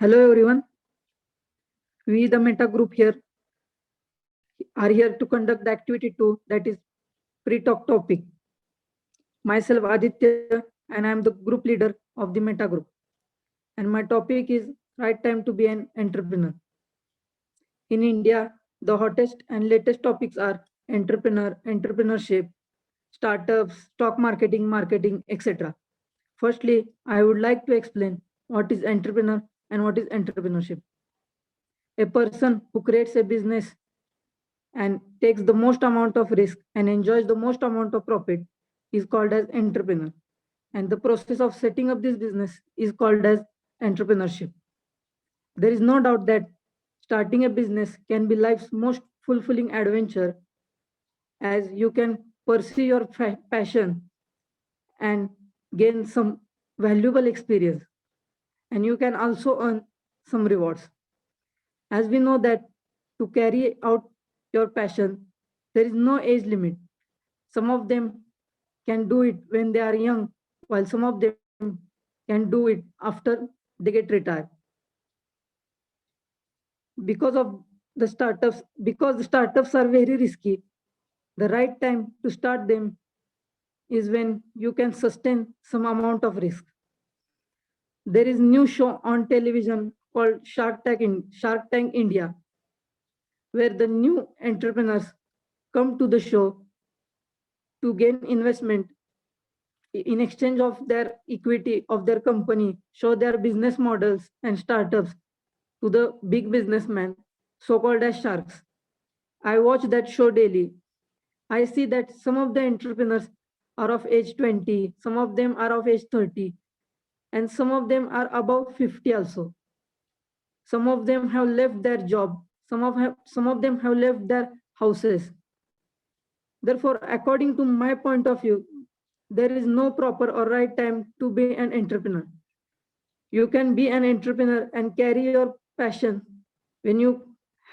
Hello everyone. We the Meta group here are here to conduct the activity 2, that is pre-talk topic. Myself Aditya, and I am the group leader of the Meta group. And my topic is right time to be an entrepreneur. In India, the hottest and latest topics are entrepreneurship, startups, stock marketing, etc. Firstly, I would like to explain what is entrepreneur and what is entrepreneurship. A person who creates a business and takes the most amount of risk and enjoys the most amount of profit is called as entrepreneur. And the process of setting up this business is called as entrepreneurship. There is no doubt that starting a business can be life's most fulfilling adventure, as you can pursue your passion and gain some valuable experience, and you can also earn some rewards. As we know that to carry out your passion, there is no age limit. Some of them can do it when they are young, while some of them can do it after they get retired. Because of the startups, because the startups are very risky, the right time to start them is when you can sustain some amount of risk. There is new show on television called Shark Tank India, where the new entrepreneurs come to the show to gain investment in exchange of their equity of their company, show their business models and startups to the big businessmen, so called as sharks. I watch that show daily. I see that some of the entrepreneurs are of age 20, some of them are of age 30, and some of them are above 50 also. Some of them have left their job, some of them have left their houses. Therefore, according to my point of view, there is no proper or right time to be an entrepreneur. You can be an entrepreneur and carry your passion when you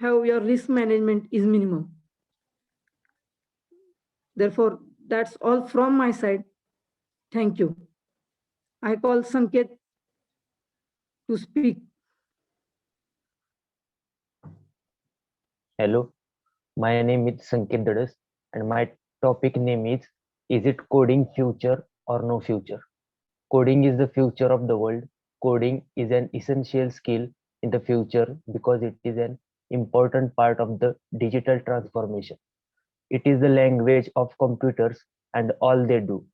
have your risk management is minimum. Therefore, that's all from my side. Thank you. I call Sanket to speak. Hello, my name is Sanket Dadas and my topic name is it coding future or no future? Coding is the future of the world. Coding is an essential skill in the future because it is an important part of the digital transformation. It is the language of computers and all they do.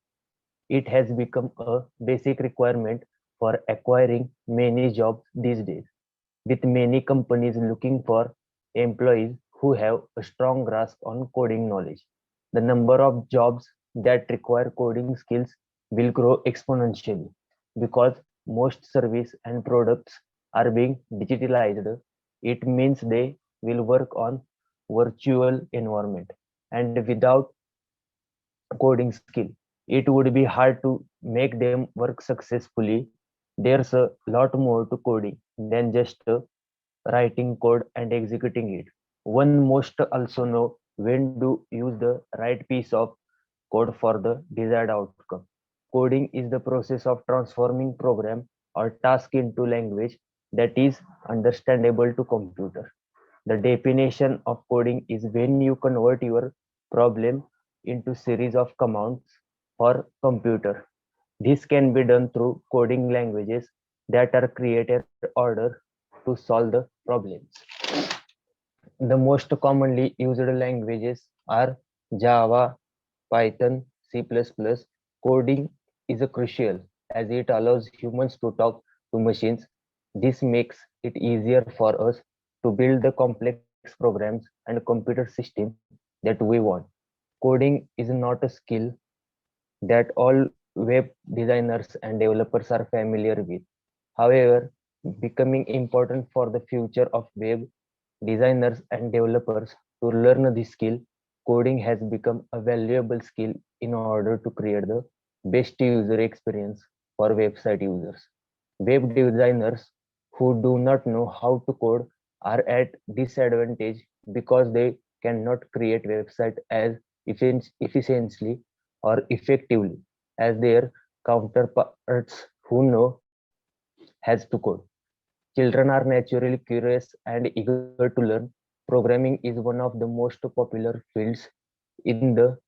It has become a basic requirement for acquiring many jobs these days, with many companies looking for employees who have a strong grasp on coding knowledge. The number of jobs that require coding skills will grow exponentially because most service and products are being digitalized. It means they will work on virtual environment and without coding skill it would be hard to make them work successfully. There's a lot more to coding than just writing code and executing it. One must also know when to use the right piece of code for the desired outcome. Coding is the process of transforming program or task into language that is understandable to computer. The definition of coding is when you convert your problem into series of commands for computer. This can be done through coding languages that are created order to solve the problems. The most commonly used languages are Java, Python, C++. Coding is a crucial as it allows humans to talk to machines. This makes it easier for us to build the complex programs and computer system that we want. Coding is not a skill that all web designers and developers are familiar with. However, becoming important for the future of web designers and developers to learn this skill. Coding has become a valuable skill in order to create the best user experience for website users. Web designers who do not know how to code are at disadvantage because they cannot create website as efficiently or effectively as their counterparts who know has to code. Children are naturally curious and eager to learn. Programming is one of the most popular fields in the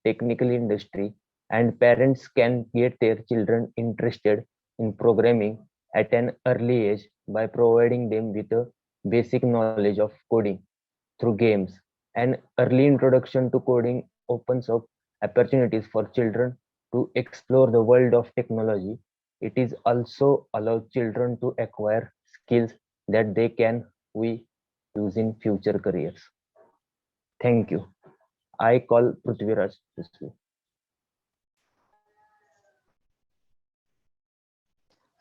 technical industry, and parents can get their children interested in programming at an early age by providing them with a basic knowledge of coding through games. An early introduction to coding opens up opportunities for children to explore the world of technology. It is also allows children to acquire skills that they can we use in future careers. Thank you. I call Prithviraj to speak.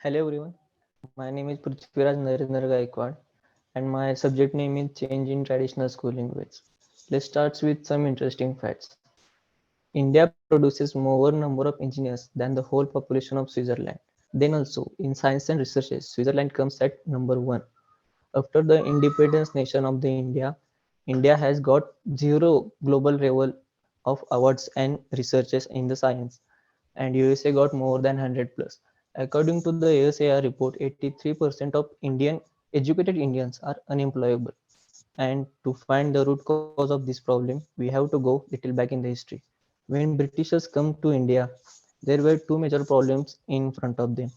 Hello everyone, my name is Prithviraj Narendra Gaikwad and my subject name is Change in Traditional Schooling Ways. Let's start with some interesting facts. India produces more number of engineers than the whole population of Switzerland. Then also, in science and researches, Switzerland comes at number one. After the independence nation of the India, India has got zero global level of awards and researches in the science, and USA got more than 100 plus. According to the ASAR report, 83% of Indian educated Indians are unemployable. And to find the root cause of this problem, we have to go little back in the history. When Britishers come to India, there were two major problems in front of them.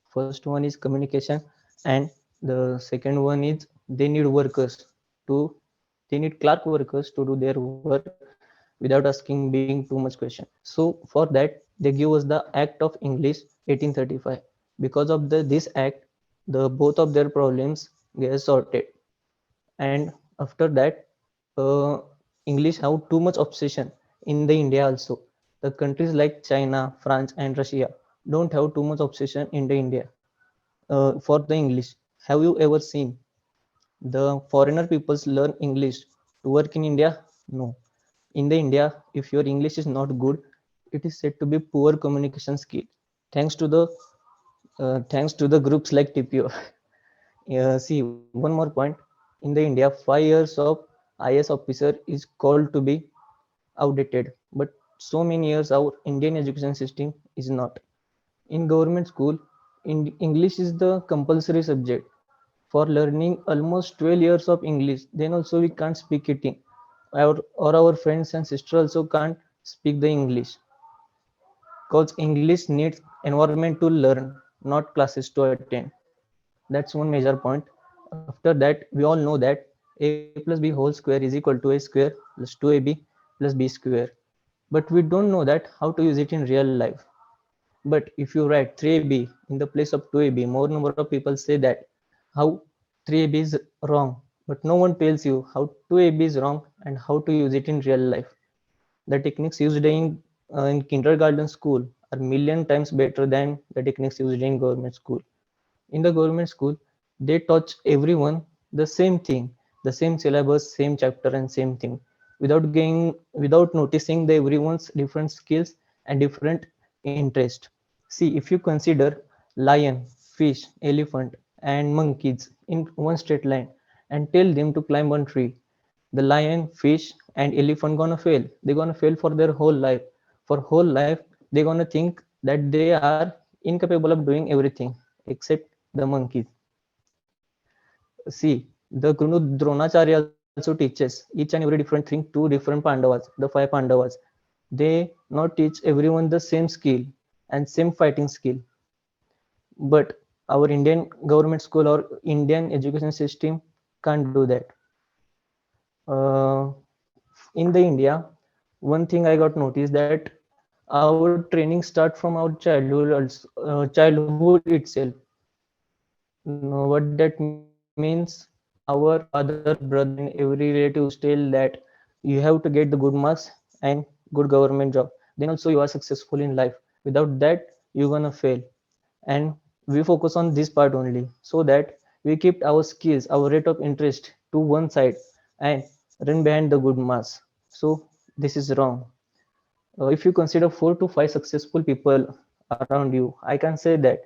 First one is communication, and the second one is they need workers to they need clerk workers to do their work without asking being too much question. So for that they give us the Act of English 1835. Because of this act, the both of their problems get sorted. And after that, uh, English have too much obsession in the India also. The countries like China, France and Russia don't have too much obsession in the India for the English. Have you ever seen the foreigner peoples learn English to work in India? No. In the India, if your English is not good, it is said to be poor communication skill. Thanks to the thanks to the groups like TPO. See, one more point. In the India, 5 years of IS officer is called to be outdated, but so many years our Indian education system is not. In government school, English is the compulsory subject. For learning almost 12 years of English, then also we can't speak it in. Or our friends and sister also can't speak the English because English needs environment to learn, not classes to attend. That's one major point. After that, we all know that a plus b whole square is equal to a square plus 2ab plus b square. But we don't know that how to use it in real life. But if you write 3ab in the place of 2ab, more number of people say that how 3ab is wrong. But no one tells you how 2ab is wrong and how to use it in real life. The techniques used in kindergarten school are million times better than the techniques used in government school. In the government school, they teach everyone the same thing, the same syllabus, same chapter and same thing, without noticing the everyone's different skills and different interest. See, if you consider lion, fish, elephant and monkeys in one straight line and tell them to climb one tree, the lion, fish and elephant gonna fail. They're gonna fail for their whole life. For whole life they're gonna think that they are incapable of doing everything except the monkeys. See, the Guru Dronacharya also teaches each and every different thing to different Pandavas, the five Pandavas. They not teach everyone the same skill and same fighting skill. But our Indian government school or Indian education system can't do that. Uh, in the India, one thing I got noticed that our training start from our childhood itself. No, what that means, our father, brother, and every relatives tell that you have to get the good marks and good government job. Then also you are successful in life. Without that, you're gonna fail. And we focus on this part only so that we keep our skills, our rate of interest to one side and run behind the good marks. So this is wrong. If you consider 4 to 5 successful people around you, I can say that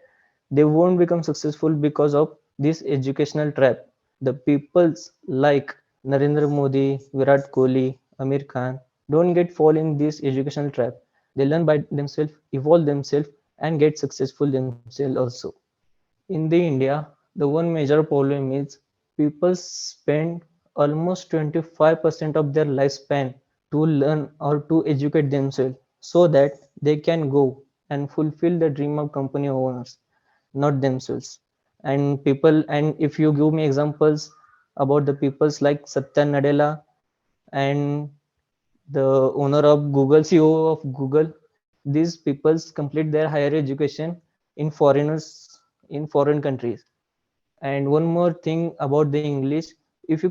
they won't become successful because of this educational trap. The peoples like Narendra Modi, Virat Kohli, Amir Khan don't get fall in this educational trap. They learn by themselves, evolve themselves and get successful themselves also. In the India, The one major problem is people spend almost 25% of their lifespan to learn or to educate themselves so that they can go and fulfill the dream of company owners, not themselves. And if you give me examples about the peoples like Satya Nadella and the owner of Google, CEO of Google, these peoples complete their higher education in foreign countries. And one more thing about the English, if you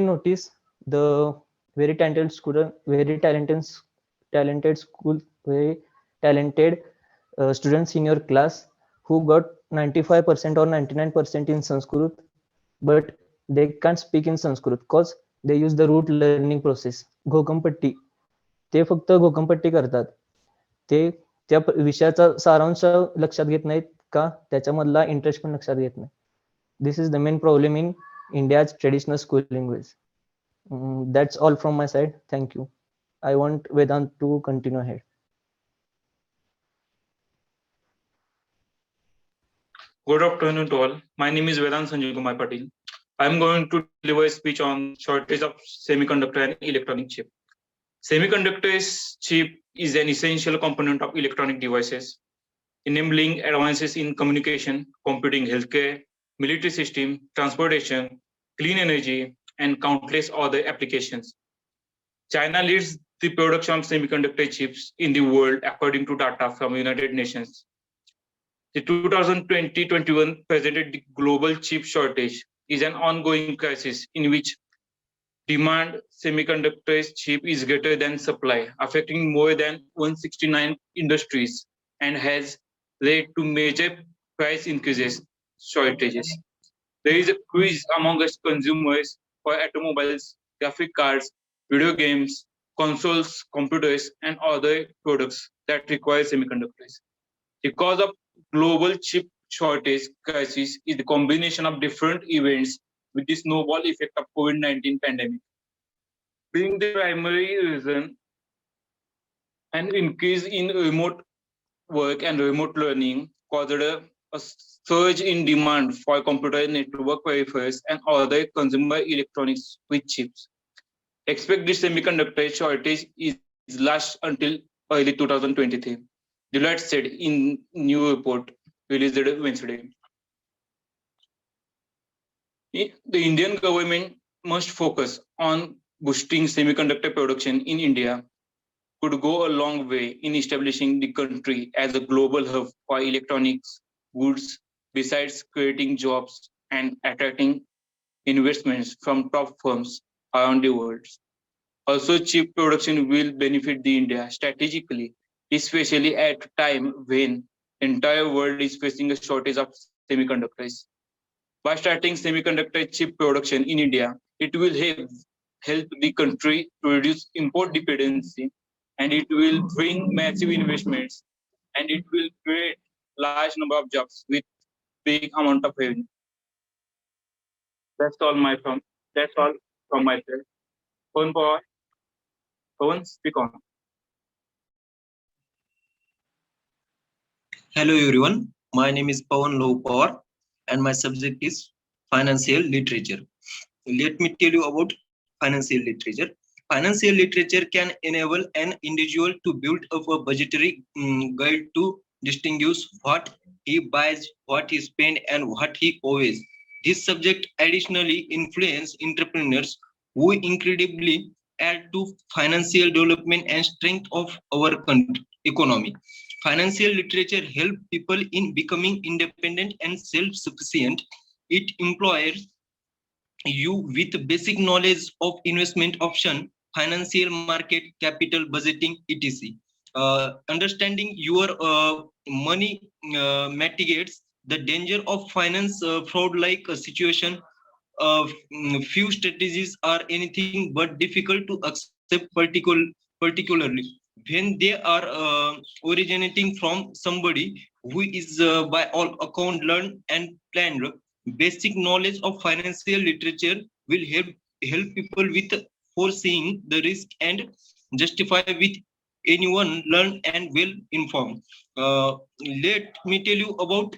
notice the very talented school, very talented students in your class who got 95% or 99% in Sanskrit, but they can't speak in Sanskrit because they use the root learning process, घोकंपट्टी. ते फक्त घोकंपट्टी करतात. ते त्या विषयाचा सारांश लक्षात घेत नाहीत का त्याच्यामधला इंटरेस्ट पण लक्षात घेत नाही. This is the main problem in India's traditional schooling ways. That's all from my side. Thank you. I want Vedant to continue ahead. Good afternoon to all. My name is Vedant Sanjay Kumar Patil. I am going to deliver a speech on shortage of semiconductor and electronic chip. Semiconductor chip is an essential component of electronic devices, enabling advances in communication, computing, healthcare, military system, transportation, clean energy, and countless other applications. China leads the production of semiconductor chips in the world according to data from United Nations. The 2020-21 presented the global chip shortage is an ongoing crisis in which demand semiconductor chip is greater than supply, affecting more than 169 industries and has led to major price increases, shortages. There is a quiz among us consumers for automobiles, graphic cards, video games, consoles, computers, and other products that require semiconductors. The cause of global chip shortage crisis is the combination of different events with the snowball effect of COVID-19 pandemic. Being the primary reason, an increase in remote work and remote learning caused a surge in demand for computer network peripherals and other consumer electronics with chips. Expect this semiconductor shortage is last until early 2023. Deloitte said in new report released Wednesday. The Indian government must focus on boosting semiconductor production in India could go a long way in establishing the country as a global hub for electronics goods, besides creating jobs and attracting investments from top firms around the world. Also, chip production will benefit the India strategically, especially at a time when entire world is facing a shortage of semiconductors. By starting semiconductor chip production in India, it will help the country to reduce import dependency, and it will bring massive investments, and it will create large number of jobs with big amount of revenue. That's all my from that's all from myself. Pawan, speak on. Hello everyone, my name is Pawan Lohpawar and my subject is financial literature. Let me tell you about financial literature. Financial literature can enable an individual to build up a budgetary guide to distinguish what he buys, what he spends, and what he owes. This subject additionally influences entrepreneurs who incredibly add to financial development and strength of our economy. Financial literature helps people in becoming independent and self-sufficient. It employs you with basic knowledge of investment option, financial market, capital budgeting, etc. Understanding your money mitigates the danger of finance fraud like a situation. Few strategies are anything but difficult to accept particularly when they are originating from somebody who is by all account learned and planned. Basic knowledge of financial literature will help people with foreseeing the risk and justify with anyone learn and well informed. Let me tell you about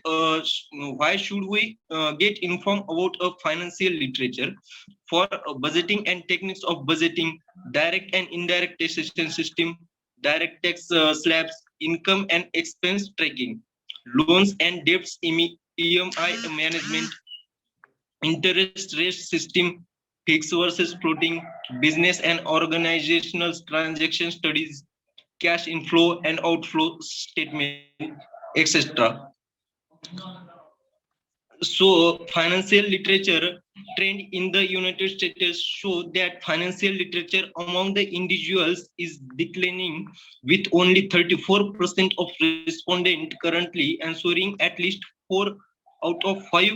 why should we get informed about a financial literature. For budgeting and techniques of budgeting, direct and indirect taxation system, direct tax slabs, income and expense tracking, loans and debts, EMI management, interest rate system, fixed versus floating, business and organizational transaction studies, cash inflow and outflow statement, etc. So financial literature trend in the United States show that financial literature among the individuals is declining, with only 34% of respondents currently answering at least 4 out of 5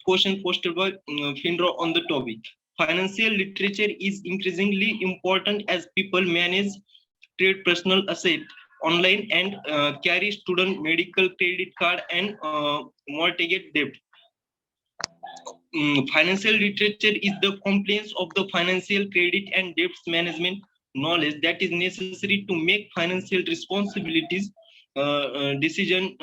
questions posted by FINRA on the topic. Financial literature is increasingly important as people manage trade personal asset online and carry student medical credit card and mortgage debt. Financial literature is the compliance of the financial credit and debts management knowledge that is necessary to make financial responsibilities decision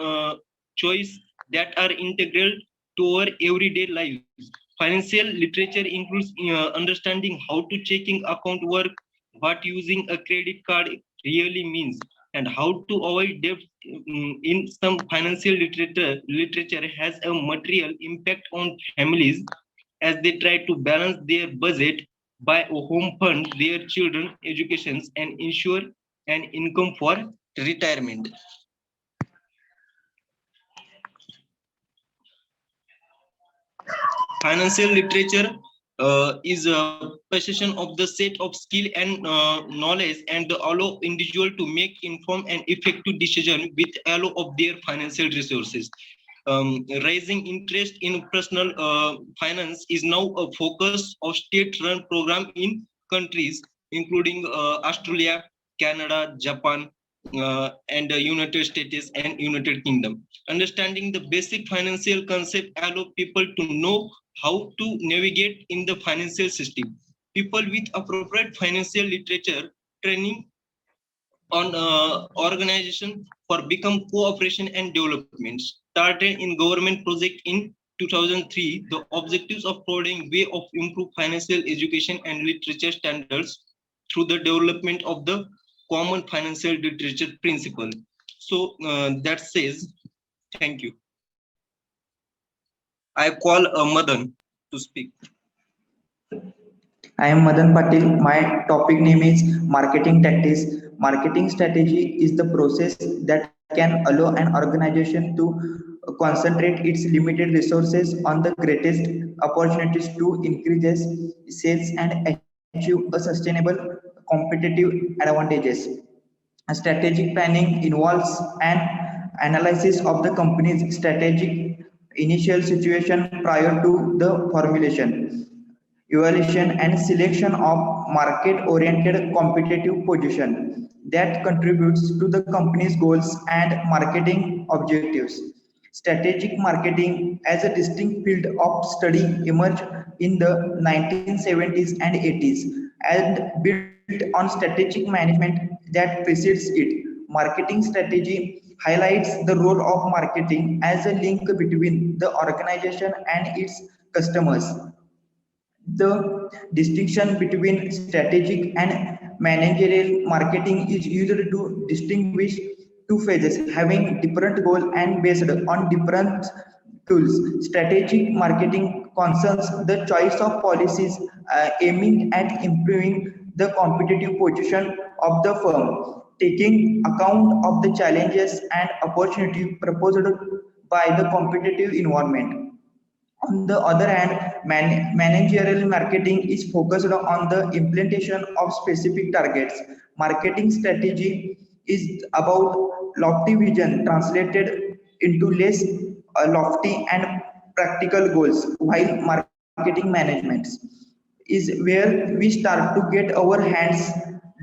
choice that are integral to our everyday lives. Financial literature includes understanding how to checking account work, what using a credit card really means, and how to avoid debt. In some financial literature has a material impact on families as they try to balance their budget, buy a home, fund their children educations, and ensure an income for retirement. Financial literature is a possession of the set of skill and knowledge and allow individual to make informed and effective decision with allow of their financial resources. Rising interest in personal finance is now a focus of state-run program in countries including Australia, Canada, Japan, and the United States and United Kingdom. Understanding the basic financial concept allow people to know how to navigate in the financial system. People with appropriate financial literature training on organization for become cooperation and development. Started in government project in 2003, the objectives of providing way of improve financial education and literature standards through the development of the common financial literature principle. So that says, thank you. I call Madan to speak. I am Madan Patil. My topic name is marketing tactics. Marketing strategy is the process that can allow an organization to concentrate its limited resources on the greatest opportunities to increase sales and achieve a sustainable competitive advantages. Strategic planning involves an analysis of the company's strategic initial situation prior to the formulation, evaluation and selection of market-oriented competitive position that contributes to the company's goals and marketing objectives. Strategic marketing as a distinct field of study emerged in the 1970s and 80s and built on strategic management that precedes it. Marketing strategy highlights the role of marketing as a link between the organization and its customers. The distinction between strategic and managerial marketing is used to distinguish two phases having different goals and based on different tools. Strategic marketing concerns the choice of policies aiming at improving the competitive position of the firm, taking account of the challenges and opportunity proposed by the competitive environment. On the other hand, managerial marketing is focused on the implementation of specific targets. Marketing strategy is about lofty vision translated into less lofty and practical goals, while marketing management is where we start to get our hands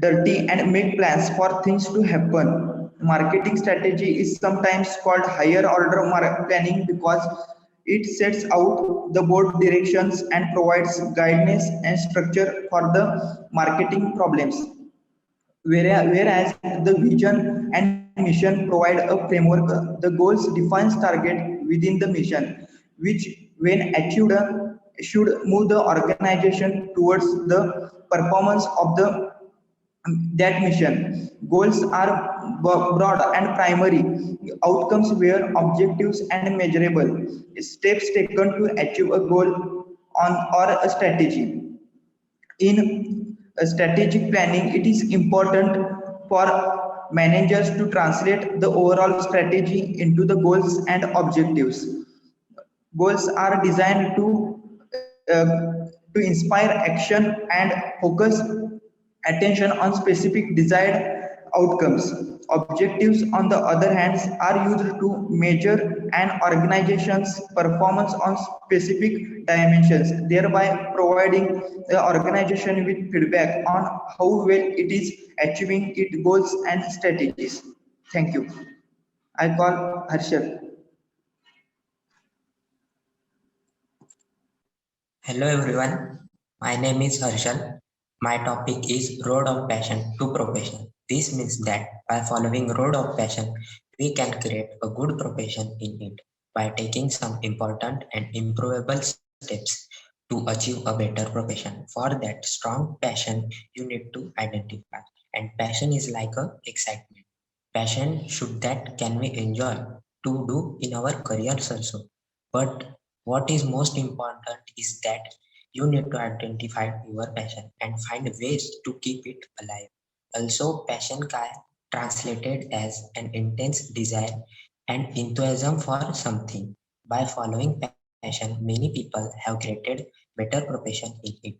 dirty and make plans for things to happen. Marketing strategy is sometimes called higher order planning because it sets out the board directions and provides guidance and structure for the marketing problems. whereas the vision and mission provide a framework. The goals defines target within the mission, which when achieved should move the organization towards the performance of the that mission. Goals are broad and primary. Outcomes were objectives and measurable. Steps taken to achieve a goal on or a strategy. In strategic planning, it is important for managers to translate the overall strategy into the goals and objectives. Goals are designed to inspire action and focus attention on specific desired outcomes. Objectives, on the other hand, are used to measure an organization's performance on specific dimensions, thereby providing the organization with feedback on how well it is achieving its goals and strategies. Thank you. I call Harshal. Hello everyone, my name is Harshal. My topic is Road of Passion to Profession. This means that by following Road of Passion, we can create a good profession in it by taking some important and improvable steps to achieve a better profession. For that strong passion, you need to identify. And passion is like a excitement. Passion should that can we enjoy to do in our careers also. But what is most important is that you need to identify your passion and find ways to keep it alive. Also, passion can translated as an intense desire and enthusiasm for something. By following passion, many people have created better profession in it.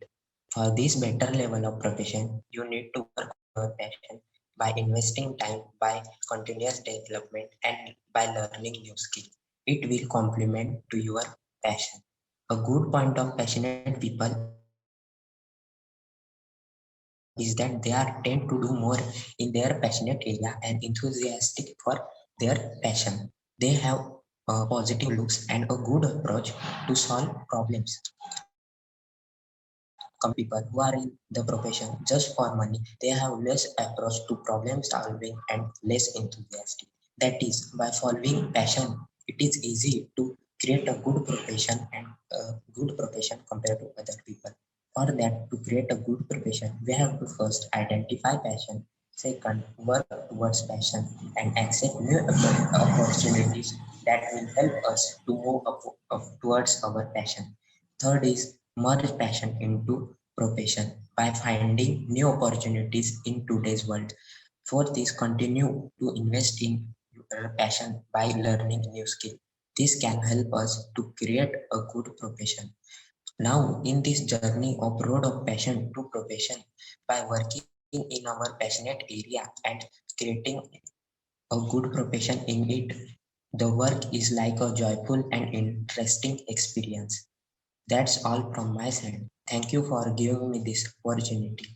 For this better level of profession, you need to work on your passion by investing time, by continuous development, and by learning new skills. It will complement to your passion. A good point of passionate people is that they are tend to do more in their passionate area and enthusiastic for their passion. They have positive looks and a good approach to solve problems. Compared to people who are in the profession just for money, they have less approach to problem solving and less enthusiastic. That is, by following passion, it is easy to create a good profession and good profession compared to other people. For that, to create a good profession, we have to first identify passion. Second, work towards passion and accept new opportunities that will help us to move towards our passion. Third is merge passion into profession by finding new opportunities in today's world. Fourth is continue to invest in your passion by learning new skill. This can help us to create a good profession. Now, in this journey of road of passion to profession, by working in our passionate area and creating a good profession in it, the work is like a joyful and interesting experience. That's all from my side. Thank you for giving me this opportunity.